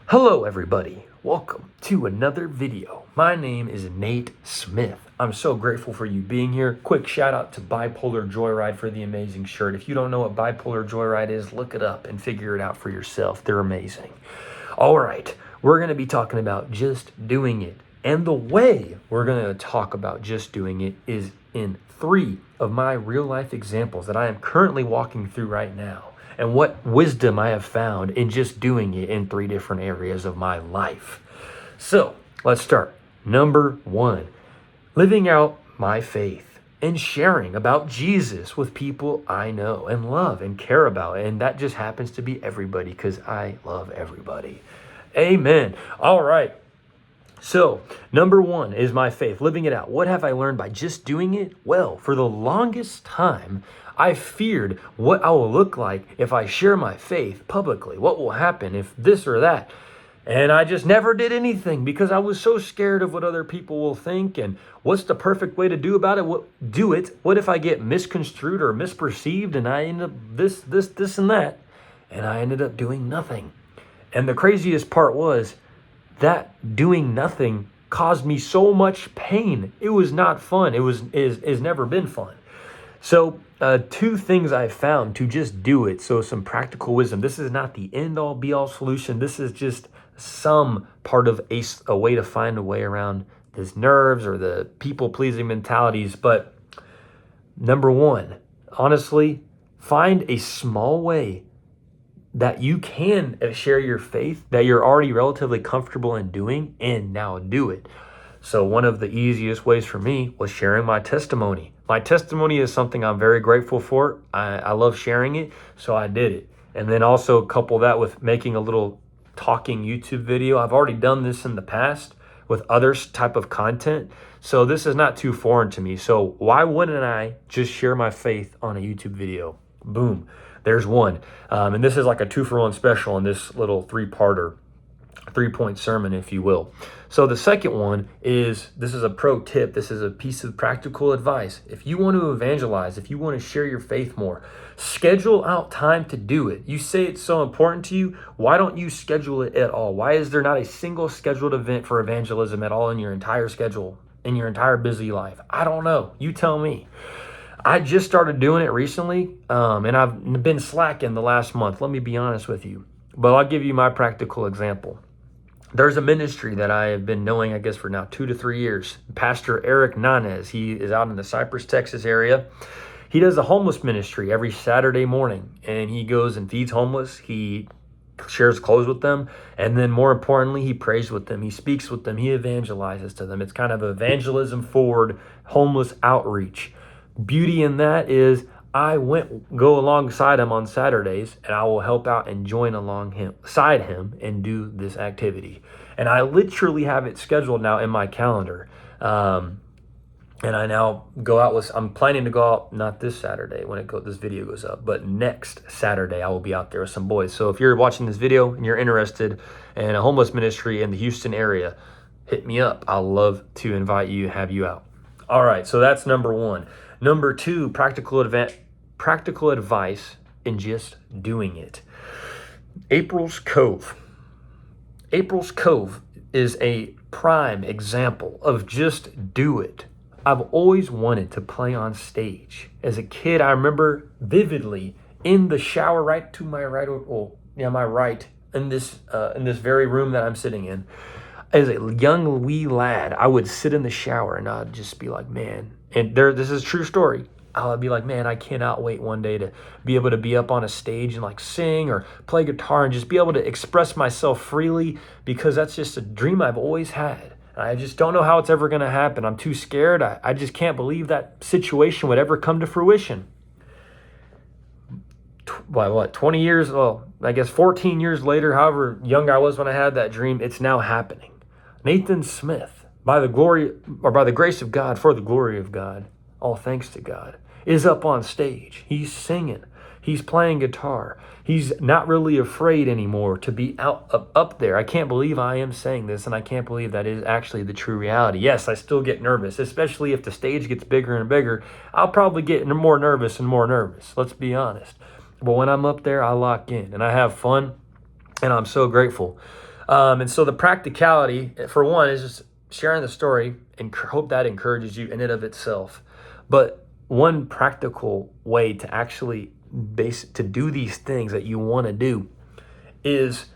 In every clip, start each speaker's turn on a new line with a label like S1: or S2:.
S1: Hello everybody, welcome to another video. My name is Nate Smith. I'm so grateful for you being here. Quick shout out to Bipolar Joyride for the amazing shirt. If you don't know what Bipolar Joyride is, look it up and figure it out for yourself. They're amazing. All right, we're going to be talking about just doing it. And the way we're going to talk about just doing it is in 3 of my real life examples that I am currently walking through right now, and what wisdom I have found in just doing it in 3 different areas of my life. So let's start. Number 1, living out my faith and sharing about Jesus with people I know and love and care about. And that just happens to be everybody, because I love everybody. Amen. All right. So, number 1 is my faith, living it out. What have I learned by just doing it? Well, for the longest time, I feared what I will look like if I share my faith publicly. What will happen if this or that? And I just never did anything because I was so scared of what other people will think and what's the perfect way to do about it. What if I get misconstrued or misperceived and I end up this and that? And I ended up doing nothing. And the craziest part was that doing nothing caused me so much pain. It was not fun. Is never been fun. So 2 things I found to just do it. So some practical wisdom. This is not the end all be all solution. This is just some part of a way to find a way around this nerves or the people pleasing mentalities. But number 1, honestly, find a small way that you can share your faith that you're already relatively comfortable in doing, and now do it. So one of the easiest ways for me was sharing my testimony. My testimony is something I'm very grateful for. I love sharing it, so I did it. And then also couple that with making a little talking YouTube video. I've already done this in the past with other type of content, so this is not too foreign to me. So why wouldn't I just share my faith on a YouTube video? Boom. There's one. And this is like a 2-for-1 special in this little 3-parter, 3-point sermon, if you will. So the second one is, this is a pro tip. This is a piece of practical advice. If you want to evangelize, if you want to share your faith more, schedule out time to do it. You say it's so important to you. Why don't you schedule it at all? Why is there not a single scheduled event for evangelism at all in your entire schedule, in your entire busy life? I don't know. You tell me. I just started doing it recently, and I've been slacking the last month. Let me be honest with you. But I'll give you my practical example. There's a ministry that I have been knowing, I guess, for now 2 to 3 years. Pastor Eric Nanez. He is out in the Cypress, Texas area. He does a homeless ministry every Saturday morning, and he goes and feeds homeless. He shares clothes with them, and then more importantly, he prays with them. He speaks with them. He evangelizes to them. It's kind of evangelism forward homeless outreach. Beauty in that is I go alongside him on Saturdays, and I will help out and join alongside him and do this activity. And I literally have it scheduled now in my calendar. And I now go out I'm planning to go out, not this Saturday when this video goes up, but next Saturday I will be out there with some boys. So if you're watching this video and you're interested in a homeless ministry in the Houston area, hit me up. I'll love to invite you, have you out. All right, so that's number 1. Number 2, practical advice in just doing it. April's Cove. April's Cove is a prime example of just do it. I've always wanted to play on stage. As a kid, I remember vividly in the shower right to my right, my right, in this very room that I'm sitting in. As a young wee lad, I would sit in the shower and I'd just be like, man, this is a true story. I'll be like, man, I cannot wait one day to be able to be up on a stage and like sing or play guitar and just be able to express myself freely, because that's just a dream I've always had. I just don't know how it's ever going to happen. I'm too scared. I just can't believe that situation would ever come to fruition. 20 years, I guess 14 years later, however young I was when I had that dream, it's now happening. Nathan Smith, by the grace of God, for the glory of God, all thanks to God, is up on stage. He's singing. He's playing guitar. He's not really afraid anymore to be up there. I can't believe I am saying this, and I can't believe that is actually the true reality. Yes, I still get nervous, especially if the stage gets bigger and bigger. I'll probably get more nervous and more nervous. Let's be honest. But when I'm up there, I lock in, and I have fun, and I'm so grateful. And so the practicality, for one, is just sharing the story and hope that encourages you in and of itself. But one practical way to actually to do these things that you want to do is,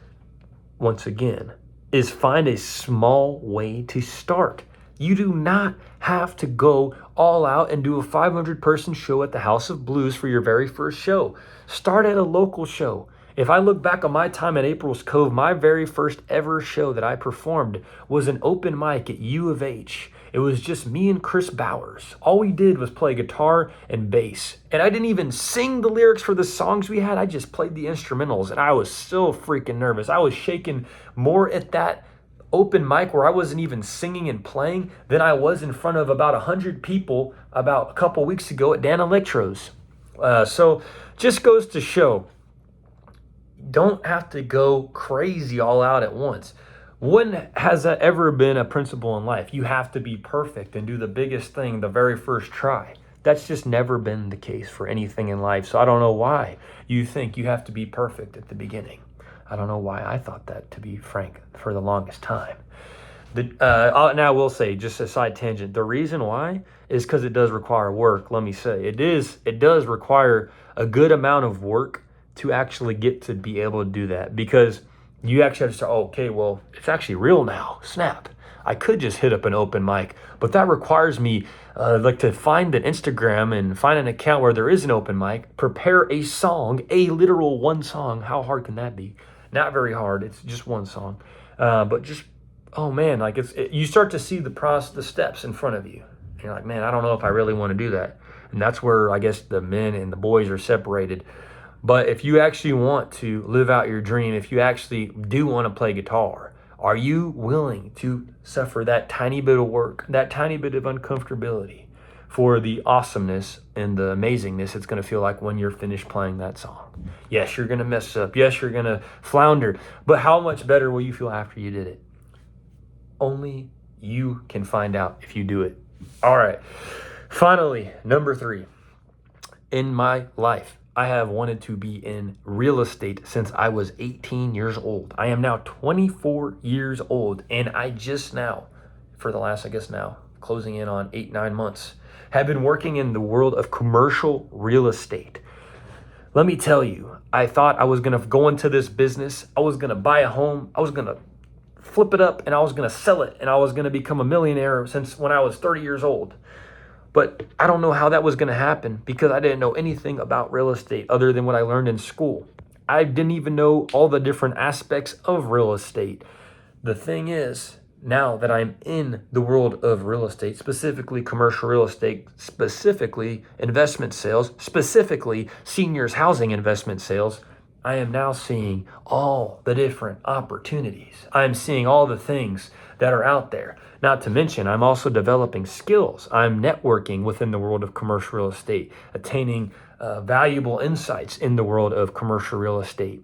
S1: once again, is find a small way to start. You do not have to go all out and do a 500-person show at the House of Blues for your very first show. Start at a local show. If I look back on my time at April's Cove, my very first ever show that I performed was an open mic at U of H. It was just me and Chris Bowers. All we did was play guitar and bass. And I didn't even sing the lyrics for the songs we had. I just played the instrumentals, and I was so freaking nervous. I was shaking more at that open mic where I wasn't even singing and playing than I was in front of about 100 people about a couple weeks ago at Dan Electro's. So just goes to show, don't have to go crazy all out at once. When has that ever been a principle in life? You have to be perfect and do the biggest thing the very first try. That's just never been the case for anything in life. So I don't know why you think you have to be perfect at the beginning. I don't know why I thought that, to be frank, for the longest time. Now I will say, just a side tangent, the reason why is because it does require work. Let me say, it does require a good amount of work to actually get to be able to do that, because you actually have to start, okay, well, it's actually real now. Snap. I could just hit up an open mic, but that requires me to find an Instagram and find an account where there is an open mic, prepare a song, a literal one song. How hard can that be? Not very hard. It's just one song. But just, oh man, like you start to see the steps in front of you. And you're like, man, I don't know if I really want to do that. And that's where I guess the men and the boys are separated. But if you actually want to live out your dream, if you actually do want to play guitar, are you willing to suffer that tiny bit of work, that tiny bit of uncomfortability for the awesomeness and the amazingness it's going to feel like when you're finished playing that song? Yes, you're going to mess up. Yes, you're going to flounder. But how much better will you feel after you did it? Only you can find out if you do it. All right. Finally, number 3. In my life, I have wanted to be in real estate since I was 18 years old. I am now 24 years old, and I just now, for the last, closing in on 8-9 months, have been working in the world of commercial real estate. Let me tell you, I thought I was going to go into this business. I was going to buy a home. I was going to flip it up, and I was going to sell it, and I was going to become a millionaire since when I was 30 years old. But I don't know how that was going to happen because I didn't know anything about real estate other than what I learned in school. I didn't even know all the different aspects of real estate. The thing is, now that I'm in the world of real estate, specifically commercial real estate, specifically investment sales, specifically seniors housing investment sales, I am now seeing all the different opportunities. I'm seeing all the things that are out there. Not to mention, I'm also developing skills. I'm networking within the world of commercial real estate, attaining valuable insights in the world of commercial real estate.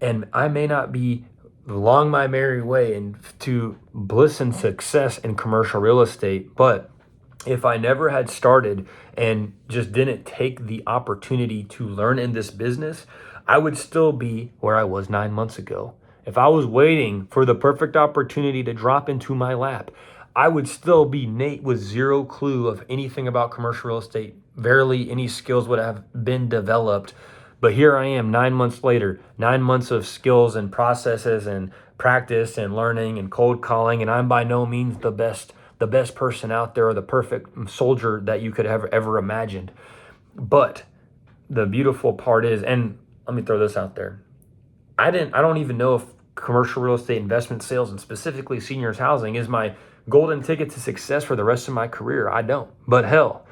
S1: And I may not be along my merry way and to bliss and success in commercial real estate, but if I never had started and just didn't take the opportunity to learn in this business, I would still be where I was 9 months ago. If I was waiting for the perfect opportunity to drop into my lap, I would still be Nate with zero clue of anything about commercial real estate. Barely any skills would have been developed. But here I am 9 months later, 9 months of skills and processes and practice and learning and cold calling. And I'm by no means the best person out there or the perfect soldier that you could have ever imagined. But the beautiful part is, and let me throw this out there. I don't even know if commercial real estate investment sales and specifically seniors housing is my golden ticket to success for the rest of my career. I don't. But hell,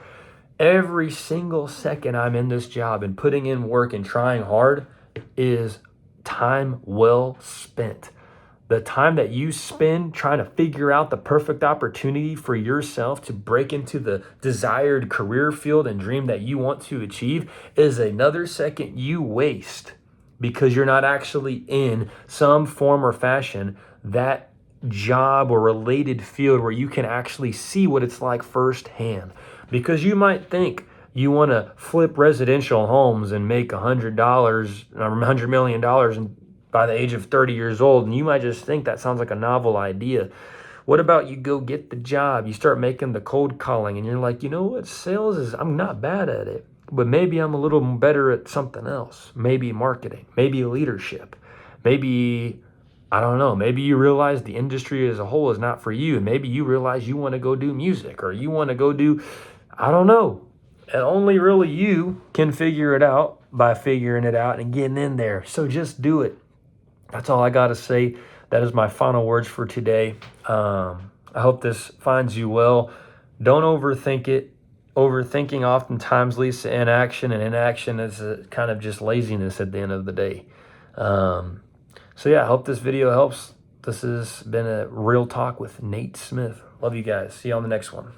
S1: every single second I'm in this job and putting in work and trying hard is time well spent. The time that you spend trying to figure out the perfect opportunity for yourself to break into the desired career field and dream that you want to achieve is another second you waste because you're not actually in some form or fashion that job or related field where you can actually see what it's like firsthand. Because you might think you want to flip residential homes and make $100 or $100 million in by the age of 30 years old, and you might just think that sounds like a novel idea. What about you go get the job? You start making the cold calling, and you're like, you know what? Sales is, I'm not bad at it, but maybe I'm a little better at something else. Maybe marketing, maybe leadership, maybe, I don't know, maybe you realize the industry as a whole is not for you. And maybe you realize you want to go do music, or you want to go do, I don't know. And only really you can figure it out by figuring it out and getting in there. So just do it. That's all I got to say. That is my final words for today. I hope this finds you well. Don't overthink it. Overthinking oftentimes leads to inaction, and inaction is a kind of just laziness at the end of the day. So yeah, I hope this video helps. This has been a Real Talk with Nate Smith. Love you guys. See you on the next one.